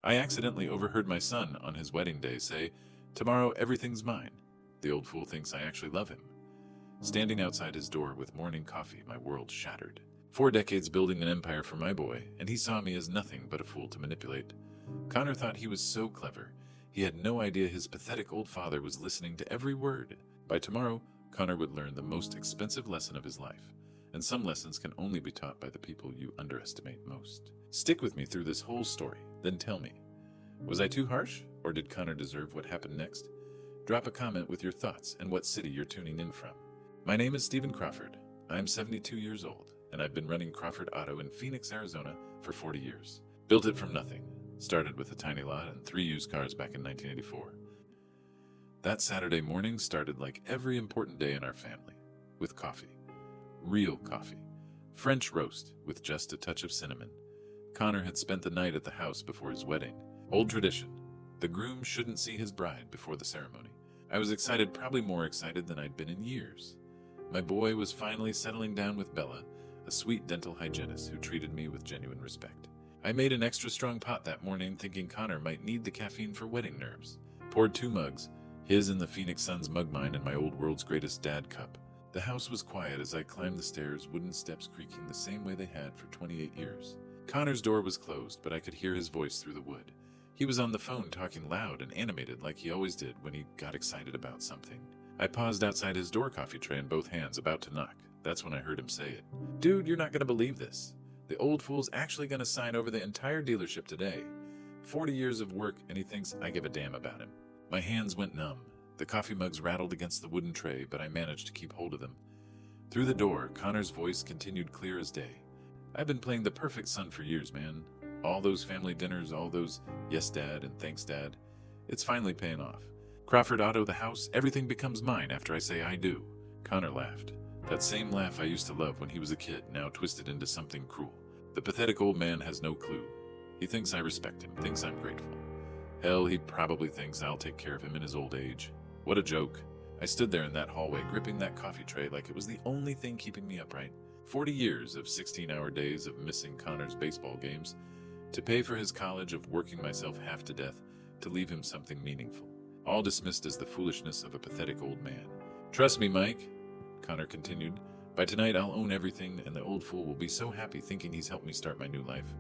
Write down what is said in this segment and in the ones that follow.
I accidentally overheard my son on his wedding day say, "Tomorrow everything's mine." The old fool thinks I actually love him. Standing outside his door with morning coffee, my world shattered. 4 decades building an empire for my boy, and he saw me as nothing but a fool to manipulate. Connor thought he was so clever. He had no idea his pathetic old father was listening to every word. By tomorrow, Connor would learn the most expensive lesson of his life. And some lessons can only be taught by the people you underestimate most. Stick with me through this whole story, then tell me, was I too harsh, or did Connor deserve what happened next? Drop a comment with your thoughts and what city you're tuning in from. My name is Stephen Crawford. I'm 72 years old, and I've been running Crawford Auto in Phoenix, Arizona for 40 years. Built it from nothing. Started with a tiny lot and 3 used cars back in 1984. That Saturday morning started like every important day in our family, with coffee. Real coffee. French roast with just a touch of cinnamon. Connor had spent the night at the house before his wedding. Old tradition. The groom shouldn't see his bride before the ceremony. I was excited, probably more excited than I'd been in years. My boy was finally settling down with Bella, a sweet dental hygienist who treated me with genuine respect. I made an extra strong pot that morning thinking Connor might need the caffeine for wedding nerves. Poured 2 mugs, his in the Phoenix Suns mug mine and my old world's greatest dad cup. The house was quiet as I climbed the stairs, wooden steps creaking the same way they had for 28 years. Connor's door was closed, but I could hear his voice through the wood. He was on the phone talking loud and animated like he always did when he got excited about something. I paused outside his door, coffee tray in both hands, about to knock. That's when I heard him say it. "Dude, you're not going to believe this. The old fool's actually going to sign over the entire dealership today. 40 years of work, and he thinks I give a damn about him." My hands went numb. The coffee mugs rattled against the wooden tray, but I managed to keep hold of them. Through the door, Connor's voice continued clear as day. "I've been playing the perfect son for years, man. All those family dinners, all those yes, Dad, and thanks, Dad. It's finally paying off. Crawford Auto, the house, everything becomes mine after I say I do." Connor laughed. That same laugh I used to love when he was a kid, now twisted into something cruel. The pathetic old man has no clue. He thinks I respect him, thinks I'm grateful. Hell, he probably thinks I'll take care of him in his old age. What a joke. I stood there in that hallway, gripping that coffee tray like it was the only thing keeping me upright. 40 years of 16-hour days of missing Connor's baseball games, to pay for his college, of working myself half to death, to leave him something meaningful. All dismissed as the foolishness of a pathetic old man. "Trust me, Mike," Connor continued. "By tonight I'll own everything, and the old fool will be so happy thinking he's helped me start my new life.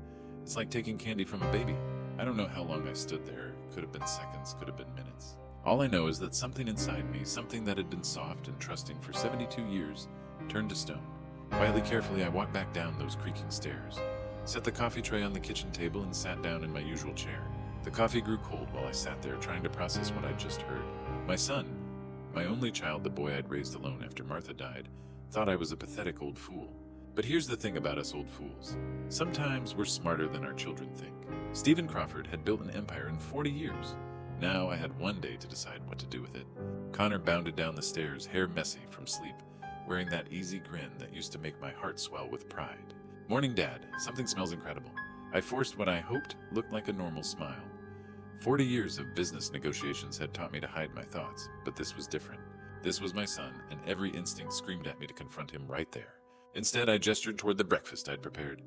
It's like taking candy from a baby." I don't know how long I stood there. Could have been seconds, could have been minutes. All I know is that something inside me, something that had been soft and trusting for 72 years, turned to stone. Quietly, carefully, I walked back down those creaking stairs, set the coffee tray on the kitchen table, and sat down in my usual chair. The coffee grew cold while I sat there, trying to process what I'd just heard. My son, my only child, the boy I'd raised alone after Martha died, thought I was a pathetic old fool. But here's the thing about us old fools. Sometimes we're smarter than our children think. Stephen Crawford had built an empire in 40 years. Now I had one day to decide what to do with it. Connor bounded down the stairs, hair messy from sleep, wearing that easy grin that used to make my heart swell with pride. "Morning, Dad. Something smells incredible." I forced what I hoped looked like a normal smile. 40 years of business negotiations had taught me to hide my thoughts, but this was different. This was my son, and every instinct screamed at me to confront him right there. Instead, I gestured toward the breakfast I'd prepared.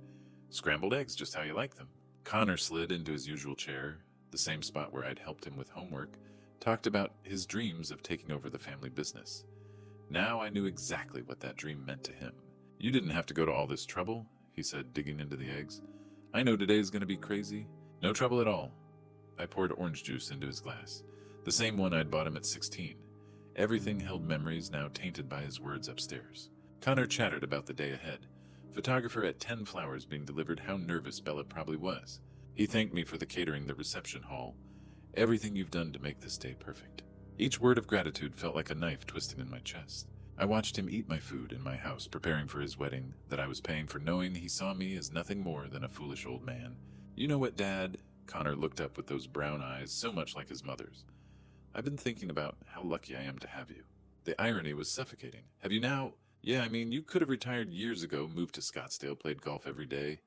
Scrambled eggs, just how you like them. Connor slid into his usual chair, the same spot where I'd helped him with homework, talked about his dreams of taking over the family business. Now I knew exactly what that dream meant to him. "You didn't have to go to all this trouble," he said, digging into the eggs. "I know today's going to be crazy." "No trouble at all." I poured orange juice into his glass, the same one I'd bought him at 16. Everything held memories now tainted by his words upstairs. Connor chattered about the day ahead. Photographer at 10 flowers being delivered, how nervous Bella probably was. He thanked me for the catering, the reception hall. "Everything you've done to make this day perfect." Each word of gratitude felt like a knife twisted in my chest. I watched him eat my food in my house, preparing for his wedding that I was paying for, knowing he saw me as nothing more than a foolish old man. "You know what, Dad?" Connor looked up with those brown eyes, so much like his mother's. "I've been thinking about how lucky I am to have you." The irony was suffocating. "Have you now?" "Yeah, I mean, you could have retired years ago, moved to Scottsdale, played golf every day.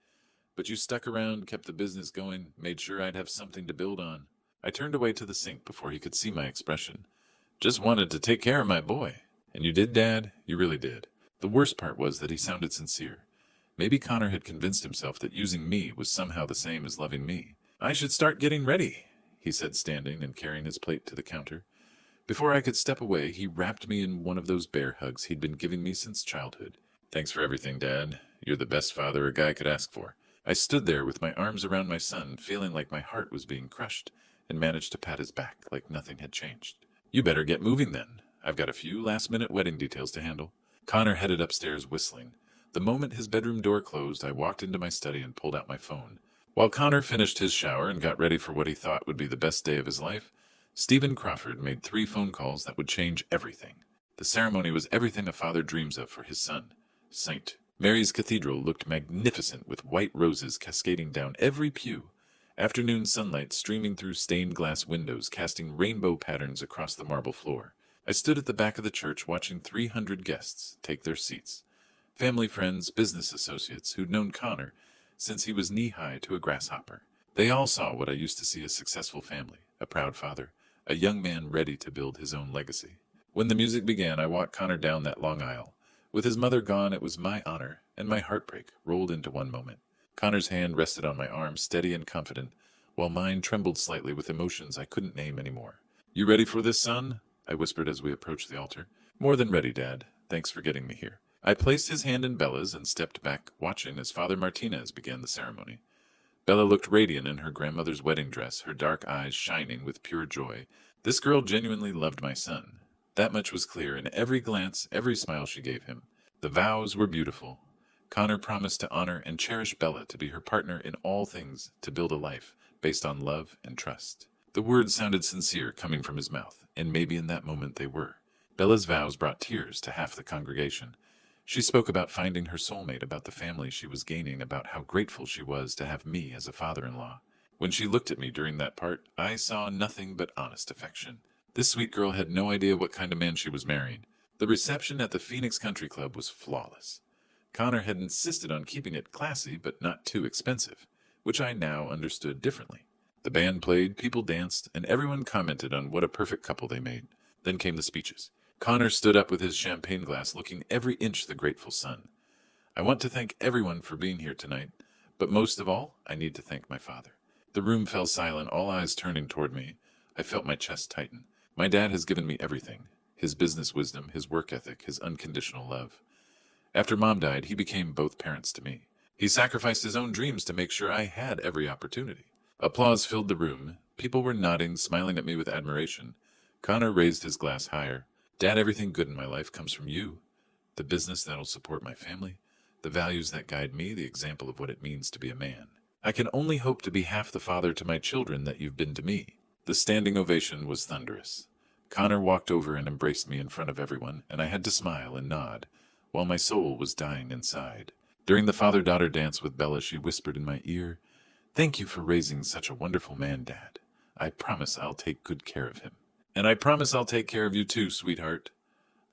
But you stuck around, kept the business going, made sure I'd have something to build on." I turned away to the sink before he could see my expression. "Just wanted to take care of my boy." "And you did, Dad. You really did." The worst part was that he sounded sincere. Maybe Connor had convinced himself that using me was somehow the same as loving me. "I should start getting ready," he said, standing and carrying his plate to the counter. Before I could step away, he wrapped me in one of those bear hugs he'd been giving me since childhood. "Thanks for everything, Dad. You're the best father a guy could ask for." I stood there with my arms around my son, feeling like my heart was being crushed, and managed to pat his back like nothing had changed. "You better get moving then. I've got a few last-minute wedding details to handle." Connor headed upstairs whistling. The moment his bedroom door closed, I walked into my study and pulled out my phone. While Connor finished his shower and got ready for what he thought would be the best day of his life, Stephen Crawford made 3 phone calls that would change everything. The ceremony was everything a father dreams of for his son. St. Mary's Cathedral looked magnificent with white roses cascading down every pew. Afternoon sunlight streaming through stained glass windows, casting rainbow patterns across the marble floor. I stood at the back of the church watching 300 guests take their seats. Family, friends, business associates who'd known Connor since he was knee-high to a grasshopper. They all saw what I used to see as a successful family, a proud father, a young man ready to build his own legacy. When the music began, I walked Connor down that long aisle. With his mother gone, it was my honor and my heartbreak rolled into one moment. Connor's hand rested on my arm, steady and confident, while mine trembled slightly with emotions I couldn't name anymore. "You ready for this, son?" I whispered as we approached the altar. "More than ready, Dad. Thanks for getting me here." I placed his hand in Bella's and stepped back, watching as Father Martinez began the ceremony. Bella looked radiant in her grandmother's wedding dress, her dark eyes shining with pure joy. This girl genuinely loved my son. That much was clear in every glance, every smile she gave him. The vows were beautiful. Connor promised to honor and cherish Bella, to be her partner in all things, to build a life based on love and trust. The words sounded sincere coming from his mouth, and maybe in that moment they were. Bella's vows brought tears to half the congregation. She spoke about finding her soulmate, about the family she was gaining, about how grateful she was to have me as a father-in-law. When she looked at me during that part, I saw nothing but honest affection. This sweet girl had no idea what kind of man she was marrying. The reception at the Phoenix Country Club was flawless. Connor had insisted on keeping it classy but not too expensive, which I now understood differently. The band played, people danced, and everyone commented on what a perfect couple they made. Then came the speeches. Connor stood up with his champagne glass, looking every inch the grateful son. "I want to thank everyone for being here tonight, but most of all, I need to thank my father." The room fell silent, all eyes turning toward me. I felt my chest tighten. My dad has given me everything. His business wisdom, his work ethic, his unconditional love. After Mom died, he became both parents to me. He sacrificed his own dreams to make sure I had every opportunity. Applause filled the room. People were nodding, smiling at me with admiration. Connor raised his glass higher. "Dad, everything good in my life comes from you. The business that'll support my family, the values that guide me, the example of what it means to be a man. I can only hope to be half the father to my children that you've been to me." The standing ovation was thunderous. Connor walked over and embraced me in front of everyone, and I had to smile and nod, while my soul was dying inside. During the father-daughter dance with Bella, she whispered in my ear, "Thank you for raising such a wonderful man, Dad. I promise I'll take good care of him." "And I promise I'll take care of you too, sweetheart,"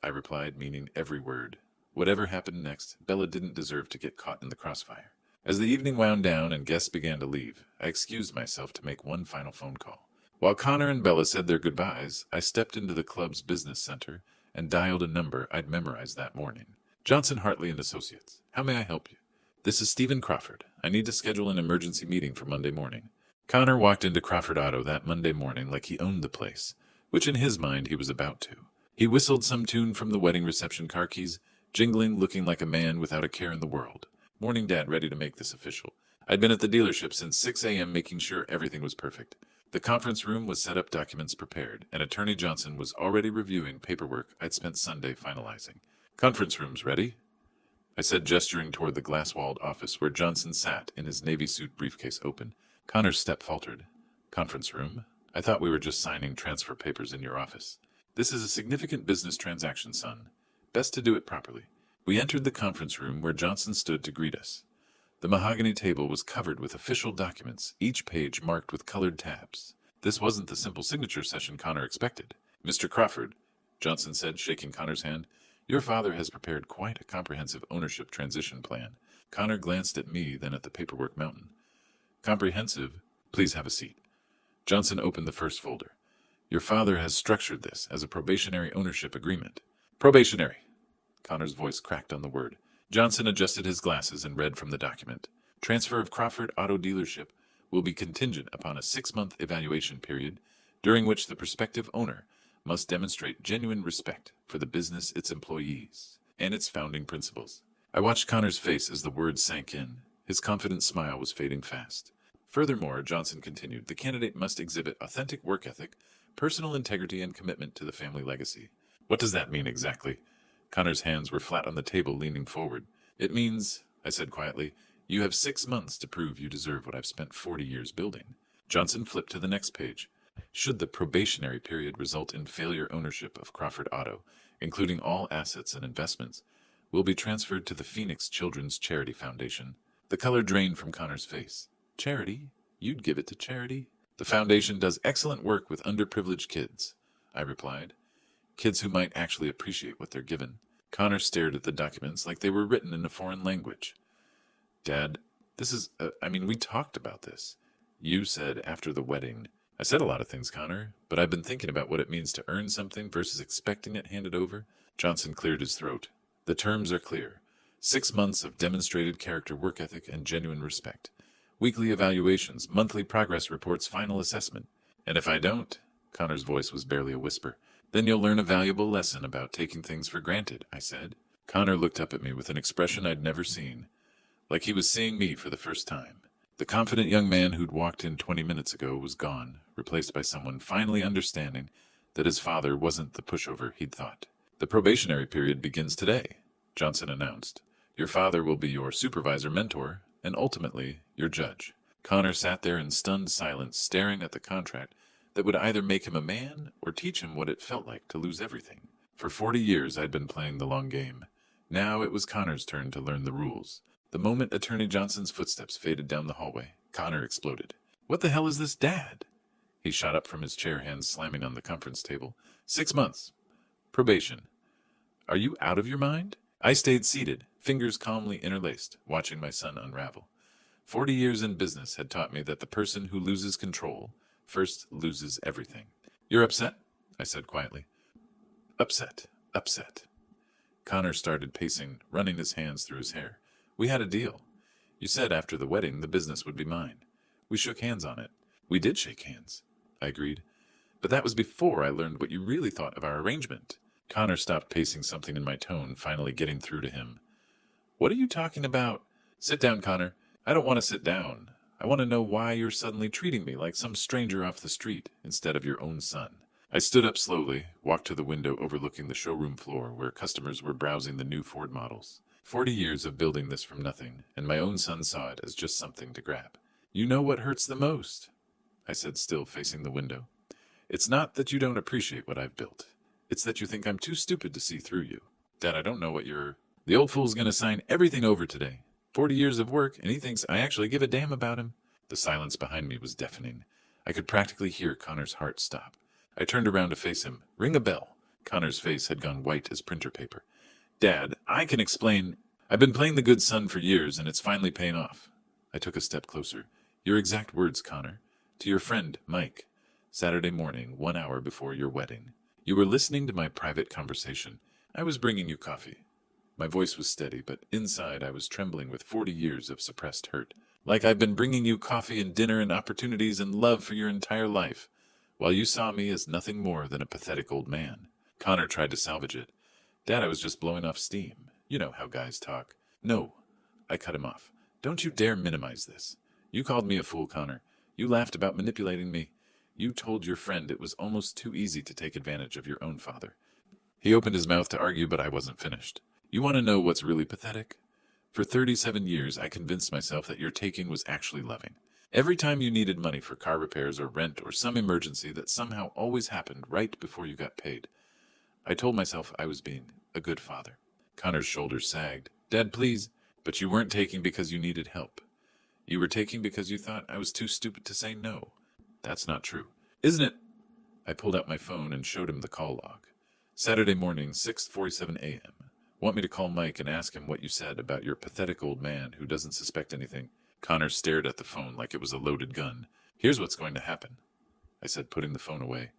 I replied, meaning every word. Whatever happened next, Bella didn't deserve to get caught in the crossfire. As the evening wound down and guests began to leave, I excused myself to make one final phone call. While Connor and Bella said their goodbyes, I stepped into the club's business center and dialed a number I'd memorized that morning. "Johnson, Hartley and Associates. How may I help you?" "This is Stephen Crawford. I need to schedule an emergency meeting for Monday morning." Connor walked into Crawford Auto that Monday morning like he owned the place, which in his mind he was about to. He whistled some tune from the wedding reception car keys, jingling, looking like a man without a care in the world. "Morning, Dad, ready to make this official." I'd been at the dealership since 6 a.m. making sure everything was perfect. The conference room was set up, documents prepared, and Attorney Johnson was already reviewing paperwork I'd spent Sunday finalizing. "Conference room's ready," I said, gesturing toward the glass-walled office where Johnson sat in his navy suit, briefcase open. Connor's step faltered. "Conference room? I thought we were just signing transfer papers in your office." "This is a significant business transaction, son. Best to do it properly." We entered the conference room where Johnson stood to greet us. The mahogany table was covered with official documents, each page marked with colored tabs. This wasn't the simple signature session Connor expected. "Mr. Crawford," Johnson said, shaking Connor's hand, "your father has prepared quite a comprehensive ownership transition plan." Connor glanced at me, then at the paperwork mountain. "Comprehensive? Please have a seat." Johnson opened the first folder. "Your father has structured this as a probationary ownership agreement." "Probationary." Connor's voice cracked on the word. Johnson adjusted his glasses and read from the document. "Transfer of Crawford Auto Dealership will be contingent upon a 6-month evaluation period, during which the prospective owner must demonstrate genuine respect for the business, its employees, and its founding principles. I watched Connor's face as the words sank in. His confident smile was fading fast. Furthermore, Johnson continued, the candidate must exhibit authentic work ethic, personal integrity, and commitment to the family legacy. What does that mean exactly? Connor's hands were flat on the table, leaning forward. It means, I said quietly, you have 6 months to prove you deserve what I've spent 40 years building. Johnson flipped to the next page. Should the probationary period result in failure, ownership of Crawford Auto, including all assets and investments, will be transferred to the Phoenix Children's Charity Foundation. The color drained from Connor's face. Charity? You'd give it to charity? The foundation does excellent work with underprivileged kids, I replied. Kids who might actually appreciate what they're given. Connor stared at the documents like they were written in a foreign language. Dad, this is, we talked about this. You said after the wedding. I said a lot of things, Connor, but I've been thinking about what it means to earn something versus expecting it handed over. Johnson cleared his throat. The terms are clear. 6 months of demonstrated character, work ethic, and genuine respect. Weekly evaluations, monthly progress reports, final assessment. And if I don't, Connor's voice was barely a whisper, then you'll learn a valuable lesson about taking things for granted, I said. Connor looked up at me with an expression I'd never seen, like he was seeing me for the first time. The confident young man who'd walked in 20 minutes ago was gone, replaced by someone finally understanding that his father wasn't the pushover he'd thought. The probationary period begins today, Johnson announced. Your father will be your supervisor, mentor, and ultimately your judge. Connor sat there in stunned silence, staring at the contract that would either make him a man or teach him what it felt like to lose everything. For 40 years I'd been playing the long game. Now it was Connor's turn to learn the rules. The moment Attorney Johnson's footsteps faded down the hallway, Connor exploded. What the hell is this, Dad? He shot up from his chair, hands slamming on the conference table. 6 months. Probation. Are you out of your mind? I stayed seated, fingers calmly interlaced, watching my son unravel. 40 years in business had taught me that the person who loses control first loses everything. You're upset? I said quietly. Upset. Connor started pacing, running his hands through his hair. We had a deal. You said after the wedding the business would be mine. We shook hands on it. We did shake hands, I agreed. But that was before I learned what you really thought of our arrangement. Connor stopped pacing, something in my tone finally getting through to him. What are you talking about? Sit down, Connor. I don't want to sit down. I want to know why you're suddenly treating me like some stranger off the street instead of your own son. I stood up slowly, walked to the window overlooking the showroom floor where customers were browsing the new Ford models. 40 years of building this from nothing, and my own son saw it as just something to grab. You know what hurts the most? I said, still facing the window. It's not that you don't appreciate what I've built. It's that you think I'm too stupid to see through you. Dad, I don't know what you're... The old fool's gonna sign everything over today. 40 years of work, and he thinks I actually give a damn about him. The silence behind me was deafening. I could practically hear Connor's heart stop. I turned around to face him. Ring a bell. Connor's face had gone white as printer paper. Dad, I can explain. I've been playing the good son for years, and it's finally paying off. I took a step closer. Your exact words, Connor. To your friend, Mike. Saturday morning, 1 hour before your wedding. You were listening to my private conversation. I was bringing you coffee. My voice was steady, but inside I was trembling with 40 years of suppressed hurt. Like I've been bringing you coffee and dinner and opportunities and love for your entire life, while you saw me as nothing more than a pathetic old man. Connor tried to salvage it. Dad, I was just blowing off steam. You know how guys talk. No, I cut him off. Don't you dare minimize this. You called me a fool, Connor. You laughed about manipulating me. You told your friend it was almost too easy to take advantage of your own father. He opened his mouth to argue, but I wasn't finished. You want to know what's really pathetic? For 37 years, I convinced myself that your taking was actually loving. Every time you needed money for car repairs or rent or some emergency that somehow always happened right before you got paid, I told myself I was being a good father. Connor's shoulders sagged. Dad, please. But you weren't taking because you needed help. You were taking because you thought I was too stupid to say no. That's not true. Isn't it? I pulled out my phone and showed him the call log. Saturday morning, 6:47 a.m. Want me to call Mike and ask him what you said about your pathetic old man who doesn't suspect anything? Connor stared at the phone like it was a loaded gun. Here's what's going to happen, I said, putting the phone away.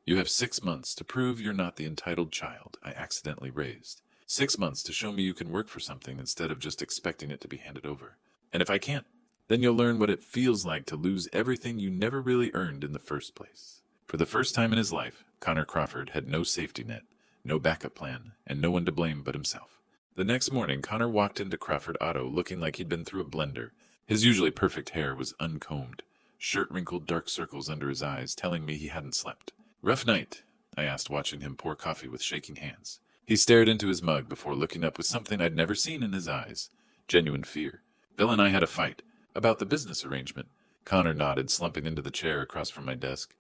You have 6 months to prove you're not the entitled child I accidentally raised. 6 months to show me you can work for something instead of just expecting it to be handed over. And if I can't, Then you'll learn what it feels like to lose everything you never really earned in the first place. For the first time in his life, Connor Crawford had no safety net, no backup plan, and no one to blame but himself. The next morning, Connor walked into Crawford Auto looking like he'd been through a blender. His usually perfect hair was uncombed, shirt wrinkled dark circles under his eyes, telling me he hadn't slept. "Rough night?" I asked, watching him pour coffee with shaking hands. He stared into his mug before looking up with something I'd never seen in his eyes. Genuine fear. "Bill and I had a fight. About the business arrangement." Connor nodded, slumping into the chair across from my desk.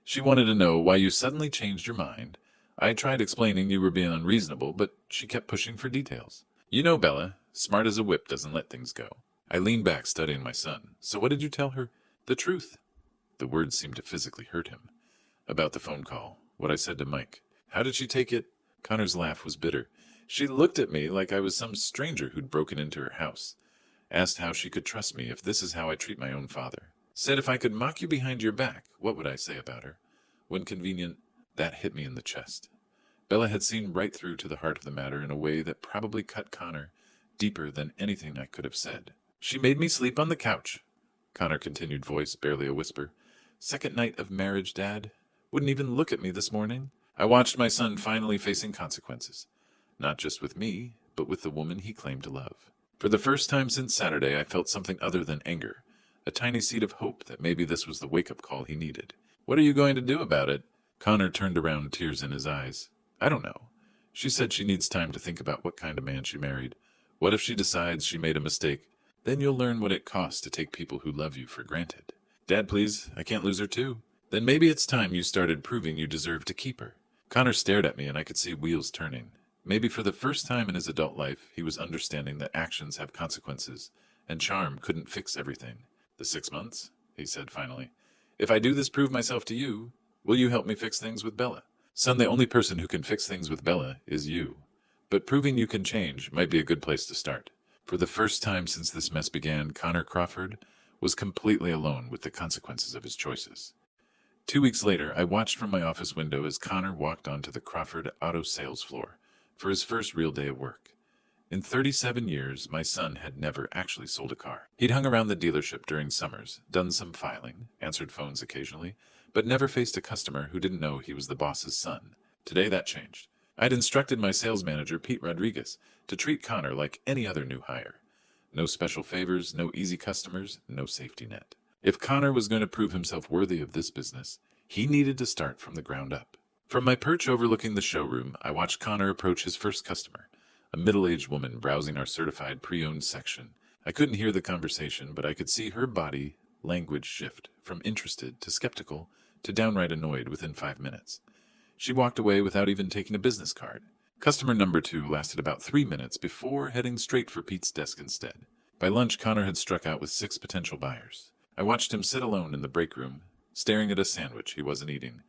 "She wanted to know why you suddenly changed your mind. I tried explaining you were being unreasonable, but she kept pushing for details. You know Bella, smart as a whip, doesn't let things go." I leaned back, studying my son. "So what did you tell her?" "The truth." The words seemed to physically hurt him. "About the phone call, what I said to Mike." "How did she take it?" Connor's laugh was bitter. "She looked at me like I was some stranger who'd broken into her house. Asked how she could trust me if this is how I treat my own father. Said if I could mock you behind your back, what would I say about her? When convenient." That hit me in the chest. Bella had seen right through to the heart of the matter in a way that probably cut Connor deeper than anything I could have said. "She made me sleep on the couch," Connor continued, voice barely a whisper. "Second night of marriage, Dad. Wouldn't even look at me this morning." I watched my son finally facing consequences. Not just with me, but with the woman he claimed to love. For the first time since Saturday, I felt something other than anger. A tiny seed of hope that maybe this was the wake-up call he needed. "What are you going to do about it?" Connor turned around, tears in his eyes. "I don't know. She said she needs time to think about what kind of man she married. What if she decides she made a mistake? Then you'll learn what it costs to take people who love you for granted." "Dad, please, I can't lose her too." "Then maybe it's time you started proving you deserve to keep her." Connor stared at me and I could see wheels turning. Maybe for the first time in his adult life, he was understanding that actions have consequences, and charm couldn't fix everything. "The 6 months?" he said finally. "If I do this prove myself to you, will you help me fix things with Bella?" "Son, the only person who can fix things with Bella is you. But proving you can change might be a good place to start." For the first time since this mess began, Connor Crawford was completely alone with the consequences of his choices. 2 weeks later, I watched from my office window as Connor walked onto the Crawford auto sales floor for his first real day of work. In 37 years, my son had never actually sold a car. He'd hung around the dealership during summers, done some filing, answered phones occasionally, but never faced a customer who didn't know he was the boss's son. Today that changed. I'd instructed my sales manager, Pete Rodriguez, to treat Connor like any other new hire. No special favors, no easy customers, no safety net. If Connor was going to prove himself worthy of this business, he needed to start from the ground up. From my perch overlooking the showroom, I watched Connor approach his first customer, a middle-aged woman browsing our certified pre-owned section. I couldn't hear the conversation, but I could see her body language shift from interested to skeptical to downright annoyed within 5 minutes. She walked away without even taking a business card. Customer number 2 lasted about 3 minutes before heading straight for Pete's desk instead. By lunch, Connor had struck out with 6 potential buyers. I watched him sit alone in the break room, staring at a sandwich he wasn't eating,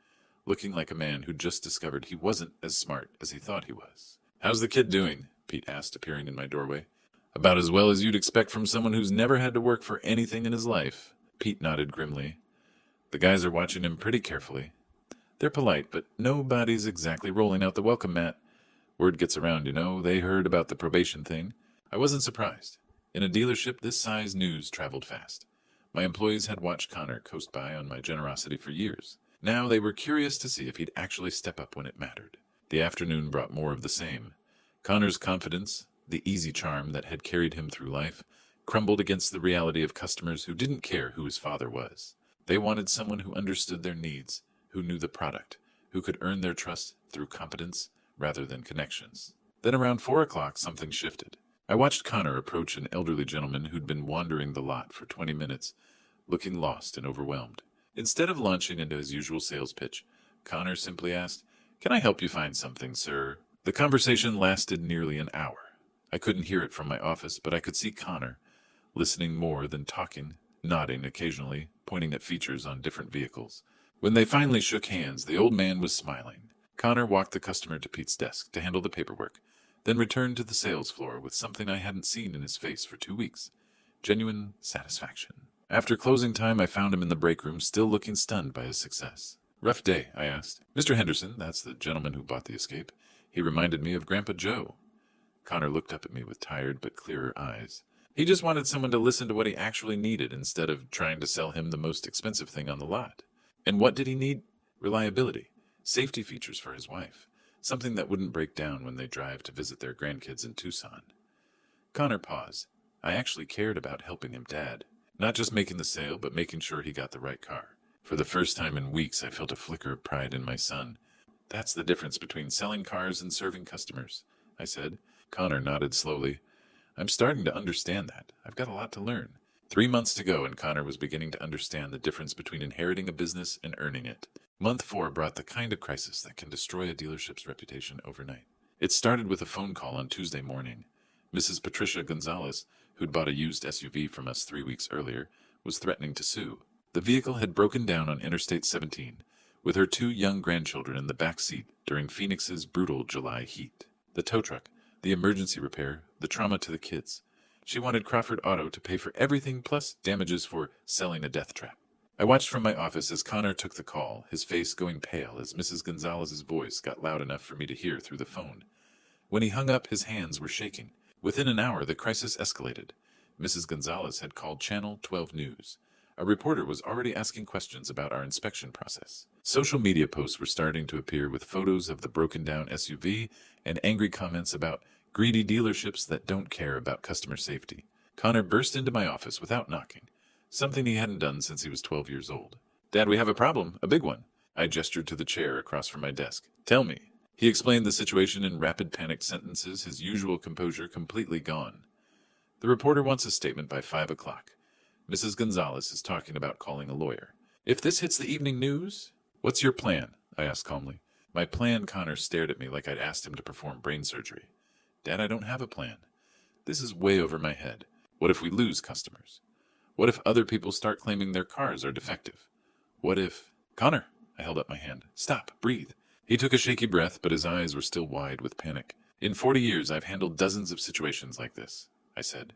looking like a man who'd just discovered he wasn't as smart as he thought he was. "How's the kid doing?" Pete asked, appearing in my doorway. "About as well as you'd expect from someone who's never had to work for anything in his life." Pete nodded grimly. "The guys are watching him pretty carefully. They're polite, but nobody's exactly rolling out the welcome mat. Word gets around, you know. They heard about the probation thing." I wasn't surprised. In a dealership this size, news traveled fast. My employees had watched Connor coast by on my generosity for years. Now they were curious to see if he'd actually step up when it mattered. The afternoon brought more of the same. Connor's confidence, the easy charm that had carried him through life, crumbled against the reality of customers who didn't care who his father was. They wanted someone who understood their needs, who knew the product, who could earn their trust through competence rather than connections. Then around 4 o'clock, something shifted. I watched Connor approach an elderly gentleman who'd been wandering the lot for 20 minutes, looking lost and overwhelmed. Instead of launching into his usual sales pitch, Connor simply asked, "Can I help you find something, sir?" The conversation lasted nearly an hour. I couldn't hear it from my office, but I could see Connor, listening more than talking, nodding occasionally, pointing at features on different vehicles. When they finally shook hands, the old man was smiling. Connor walked the customer to Pete's desk to handle the paperwork, then returned to the sales floor with something I hadn't seen in his face for 2 weeks: genuine satisfaction. After closing time, I found him in the break room, still looking stunned by his success. "Rough day?" I asked. "Mr. Henderson, that's the gentleman who bought the Escape. He reminded me of Grandpa Joe." Connor looked up at me with tired but clearer eyes. He just wanted someone to listen to what he actually needed instead of trying to sell him the most expensive thing on the lot. And what did he need? Reliability, safety features for his wife, something that wouldn't break down when they drive to visit their grandkids in Tucson. Connor paused. I actually cared about helping him, Dad. Not just making the sale, but making sure he got the right car. For the first time in weeks, I felt a flicker of pride in my son. That's the difference between selling cars and serving customers, I said. Connor nodded slowly. I'm starting to understand that. I've got a lot to learn. 3 months to go, and Connor was beginning to understand the difference between inheriting a business and earning it. Month 4 brought the kind of crisis that can destroy a dealership's reputation overnight. It started with a phone call on Tuesday morning. Mrs. Patricia Gonzalez, who'd bought a used SUV from us 3 weeks earlier, was threatening to sue. The vehicle had broken down on Interstate 17, with her 2 young grandchildren in the back seat during Phoenix's brutal July heat. The tow truck, the emergency repair, the trauma to the kids. She wanted Crawford Auto to pay for everything plus damages for selling a death trap. I watched from my office as Connor took the call, his face going pale as Mrs. Gonzalez's voice got loud enough for me to hear through the phone. When he hung up, his hands were shaking. Within an hour, the crisis escalated. Mrs. Gonzalez had called Channel 12 News. A reporter was already asking questions about our inspection process. Social media posts were starting to appear with photos of the broken-down SUV and angry comments about greedy dealerships that don't care about customer safety. Connor burst into my office without knocking, something he hadn't done since he was 12 years old. Dad, we have a problem, a big one. I gestured to the chair across from my desk. Tell me. He explained the situation in rapid panicked sentences, his usual composure completely gone. The reporter wants a statement by 5 o'clock. Mrs. Gonzalez is talking about calling a lawyer. If this hits the evening news, what's your plan? I asked calmly. My plan? Connor stared at me like I'd asked him to perform brain surgery. Dad, I don't have a plan. This is way over my head. What if we lose customers? What if other people start claiming their cars are defective? What if... Connor! I held up my hand. Stop. Breathe. He took a shaky breath, but his eyes were still wide with panic. In 40 years, I've handled dozens of situations like this, I said.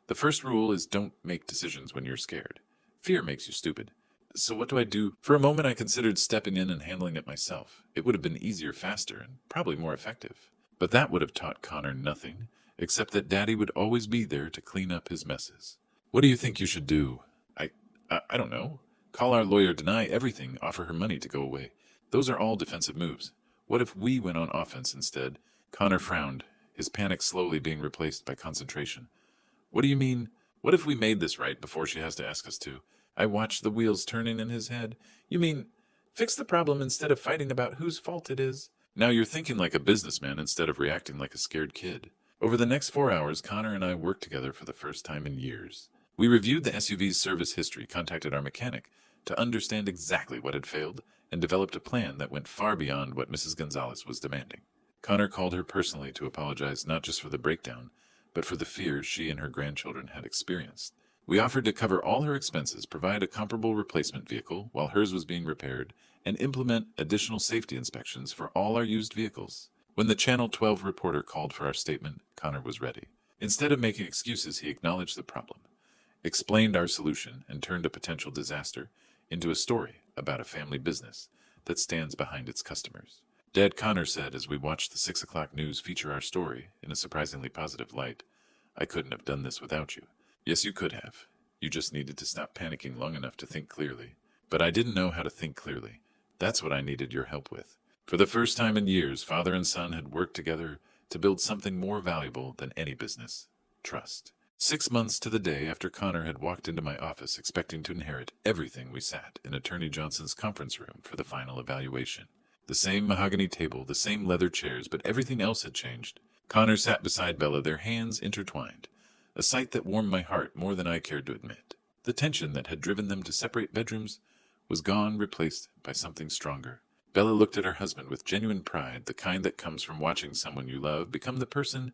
The first rule is don't make decisions when you're scared. Fear makes you stupid. So what do I do? For a moment, I considered stepping in and handling it myself. It would have been easier, faster, and probably more effective. But that would have taught Connor nothing, except that Daddy would always be there to clean up his messes. What do you think you should do? I don't know. Call our lawyer, deny everything, offer her money to go away. Those are all defensive moves. What if we went on offense instead? Connor frowned, his panic slowly being replaced by concentration. What do you mean? What if we made this right before she has to ask us to? I watched the wheels turning in his head. You mean, fix the problem instead of fighting about whose fault it is? Now you're thinking like a businessman instead of reacting like a scared kid. Over the next 4 hours, Connor and I worked together for the first time in years. We reviewed the SUV's service history, contacted our mechanic to understand exactly what had failed, and developed a plan that went far beyond what Mrs. Gonzalez was demanding. Connor called her personally to apologize not just for the breakdown, but for the fears she and her grandchildren had experienced. We offered to cover all her expenses, provide a comparable replacement vehicle while hers was being repaired, and implement additional safety inspections for all our used vehicles. When the Channel 12 reporter called for our statement, Connor was ready. Instead of making excuses, he acknowledged the problem, explained our solution, and turned a potential disaster into a story about a family business that stands behind its customers. Dad, Connor said as we watched the 6 o'clock news feature our story in a surprisingly positive light, I couldn't have done this without you. Yes, you could have. You just needed to stop panicking long enough to think clearly. But I didn't know how to think clearly. That's what I needed your help with. For the first time in years, father and son had worked together to build something more valuable than any business: trust. 6 months to the day after Connor had walked into my office expecting to inherit everything, we sat in Attorney Johnson's conference room for the final evaluation. The same mahogany table, the same leather chairs, but everything else had changed. Connor sat beside Bella, their hands intertwined, a sight that warmed my heart more than I cared to admit. The tension that had driven them to separate bedrooms was gone, replaced by something stronger. Bella looked at her husband with genuine pride, the kind that comes from watching someone you love become the person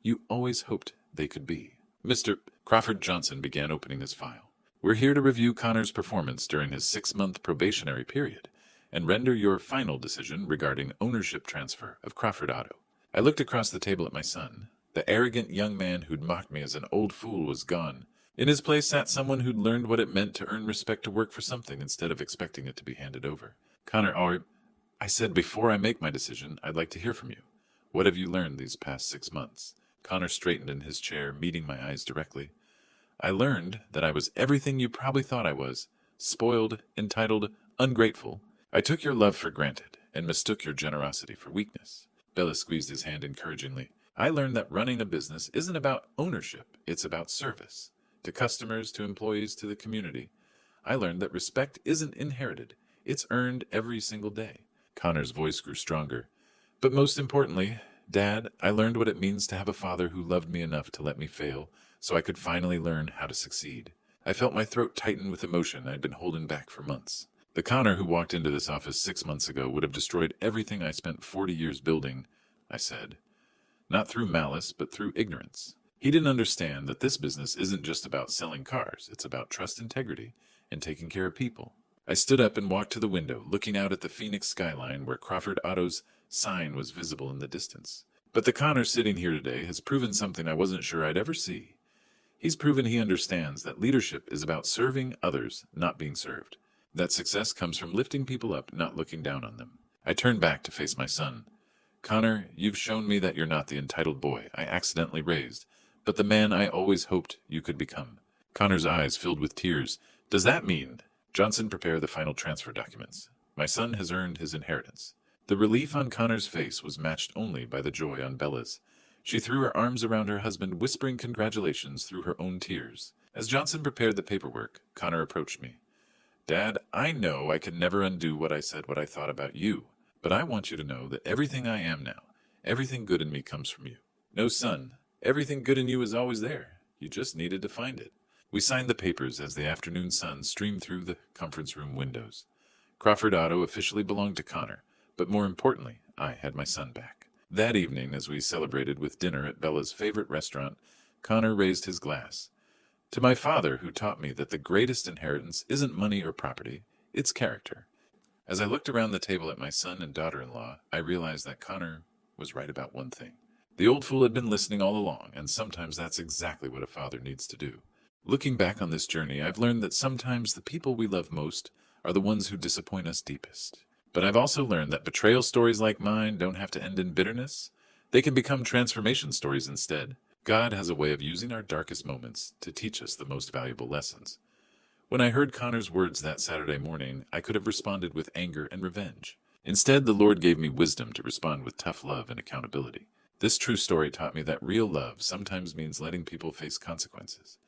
you always hoped they could be. Mr. Crawford Johnson began opening his file. We're here to review Connor's performance during his 6-month probationary period and render your final decision regarding ownership transfer of Crawford Auto. I looked across the table at my son. The arrogant young man who'd mocked me as an old fool was gone. In his place sat someone who'd learned what it meant to earn respect to work for something instead of expecting it to be handed over. Connor, I said before I make my decision, I'd like to hear from you. What have you learned these past 6 months? Connor straightened in his chair, meeting my eyes directly. I learned that I was everything you probably thought I was. Spoiled, entitled, ungrateful. I took your love for granted and mistook your generosity for weakness. Bella squeezed his hand encouragingly. I learned that running a business isn't about ownership, it's about service. To customers, to employees, to the community. I learned that respect isn't inherited, it's earned every single day. Connor's voice grew stronger. But most importantly, Dad, I learned what it means to have a father who loved me enough to let me fail, so I could finally learn how to succeed. I felt my throat tighten with emotion I'd been holding back for months. The Connor who walked into this office 6 months ago would have destroyed everything I spent 40 years building, I said. Not through malice, but through ignorance. He didn't understand that this business isn't just about selling cars, it's about trust, integrity, and taking care of people. I stood up and walked to the window, looking out at the Phoenix skyline where Crawford Auto's sign was visible in the distance. But the Connor sitting here today has proven something I wasn't sure I'd ever see. He's proven he understands that leadership is about serving others, not being served. That success comes from lifting people up, not looking down on them. I turned back to face my son. Connor, you've shown me that you're not the entitled boy I accidentally raised, but the man I always hoped you could become. Connor's eyes filled with tears. Does that mean? Johnson, prepare the final transfer documents. My son has earned his inheritance. The relief on Connor's face was matched only by the joy on Bella's. She threw her arms around her husband, whispering congratulations through her own tears. As Johnson prepared the paperwork, Connor approached me. Dad, I know I can never undo what I said, what I thought about you, but I want you to know that everything I am now, everything good in me comes from you. No, son, everything good in you is always there. You just needed to find it. We signed the papers as the afternoon sun streamed through the conference room windows. Crawford Auto officially belonged to Connor, but more importantly, I had my son back. That evening, as we celebrated with dinner at Bella's favorite restaurant, Connor raised his glass. To my father, who taught me that the greatest inheritance isn't money or property, it's character. As I looked around the table at my son and daughter-in-law, I realized that Connor was right about one thing. The old fool had been listening all along, and sometimes that's exactly what a father needs to do. Looking back on this journey, I've learned that sometimes the people we love most are the ones who disappoint us deepest. But I've also learned that betrayal stories like mine don't have to end in bitterness. They can become transformation stories instead. God has a way of using our darkest moments to teach us the most valuable lessons. When I heard Connor's words that Saturday morning, I could have responded with anger and revenge. Instead, the Lord gave me wisdom to respond with tough love and accountability. This true story taught me that real love sometimes means letting people face consequences.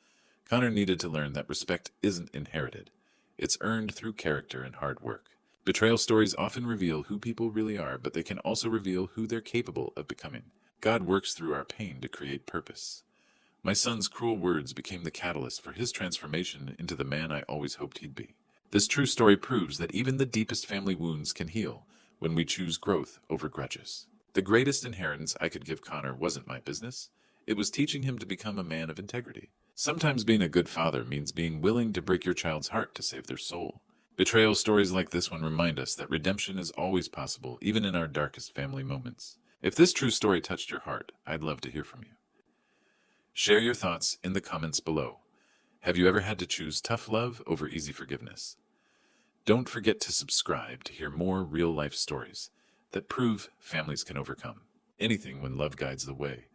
Connor needed to learn that respect isn't inherited. It's earned through character and hard work. Betrayal stories often reveal who people really are, but they can also reveal who they're capable of becoming. God works through our pain to create purpose. My son's cruel words became the catalyst for his transformation into the man I always hoped he'd be. This true story proves that even the deepest family wounds can heal when we choose growth over grudges. The greatest inheritance I could give Connor wasn't my business. It was teaching him to become a man of integrity. Sometimes being a good father means being willing to break your child's heart to save their soul. Betrayal stories like this one remind us that redemption is always possible, even in our darkest family moments. If this true story touched your heart, I'd love to hear from you. Share your thoughts in the comments below. Have you ever had to choose tough love over easy forgiveness? Don't forget to subscribe to hear more real-life stories that prove families can overcome anything when love guides the way.